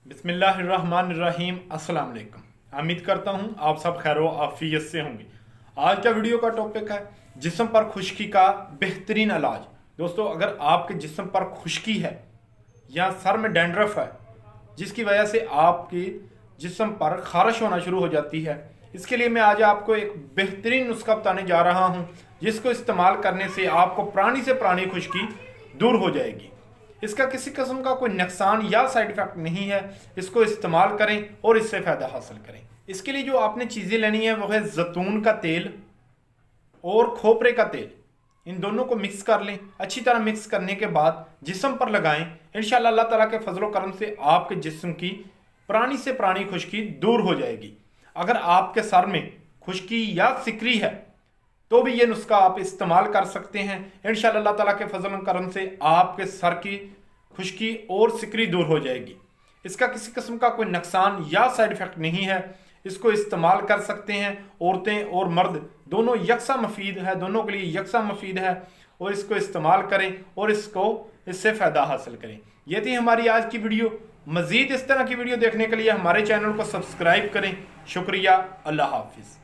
बिस्मिल्लाहिर्रहमानिर्रहीम। अस्सलाम वालेकुम। उम्मीद करता हूँ आप सब खैर व आफियत से होंगे। आज का वीडियो का टॉपिक है जिस्म पर खुश्की का बेहतरीन इलाज। दोस्तों, अगर आपके जिस्म पर खुश्की है या सर में डैंड्रफ है जिसकी वजह से आपकी जिस्म पर खारिश होना शुरू हो जाती है, इसके लिए मैं आज आपको एक बेहतरीन नुस्खा बताने जा रहा हूँ जिसको इस्तेमाल करने से आपको पुरानी से पुरानी खुश्की दूर हो जाएगी। इसका किसी किस्म का कोई नुकसान या साइड इफेक्ट नहीं है। इसको इस्तेमाल करें और इससे फ़ायदा हासिल करें। इसके लिए जो आपने चीज़ें लेनी है वो है जैतून का तेल और खोपरे का तेल। इन दोनों को मिक्स कर लें। अच्छी तरह मिक्स करने के बाद जिस्म पर लगाएं। इंशाअल्लाह अल्लाह ताला के फजल करम से आपके जिस्म की पुरानी से पुरानी खुश्की दूर हो जाएगी। अगर आपके सर में खुश्की या सिकरी है तो भी ये नुस्खा आप इस्तेमाल कर सकते हैं। इंशाअल्लाह अल्लाह ताला के फजल करम से आपके सर की खुश्की और सिकरी दूर हो जाएगी। इसका किसी किस्म का कोई नुकसान या साइड इफेक्ट नहीं है। इसको इस्तेमाल कर सकते हैं। औरतें और मर्द दोनों यकसा मुफीद है, दोनों के लिए यकसा मुफीद है। और इसको इस्तेमाल करें और इससे फ़ायदा हासिल करें। ये थी हमारी आज की वीडियो। मज़ीद इस तरह की वीडियो देखने के लिए हमारे चैनल को सब्सक्राइब करें। शुक्रिया। अल्लाह हाफिज़।